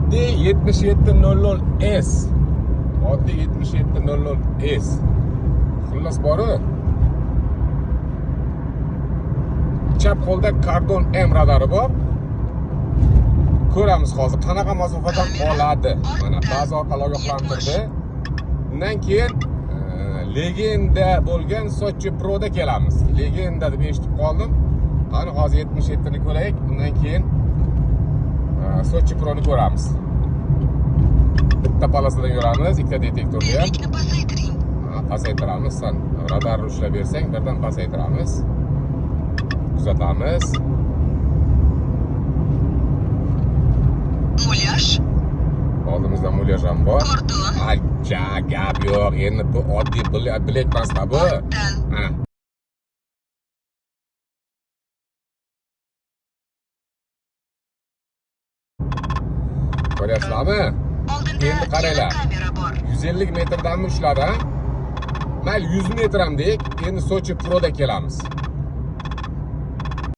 oddiy 7700S. Oddiy 7700S. Xullas bori. Chap qo'lda Cardon M radari bor. Ko'ramiz hozir qanaqa masofadan oladi. Mana ba'zi orqali ogohlantirdi. Undan keyin Legenda bo'lgan Sochi Pro'da kelamiz. Legenda deb eshitib qoldim. Qani hozir 77 ni ko'raylik. Undan keyin Sochi Pro'ni ko'ramiz. Bitta palasadan yuramiz, ikkita detektorda ham. Pasaytiramiz. Sen radarni ushlab bersang, birdan pasaytiramiz. Kuzatamiz. Mulyaj. Oldimizda mulyaj ham bor. Acha gap yo'q. Endi bu oddiy bilek pasta bu. Mana. Ko'ryapsizlarmi? Endi qaranglar. 150 metrdan ushladi, ha? Mayli 100 metr ham deylik. Endi Sochi Pro'da kelamiz.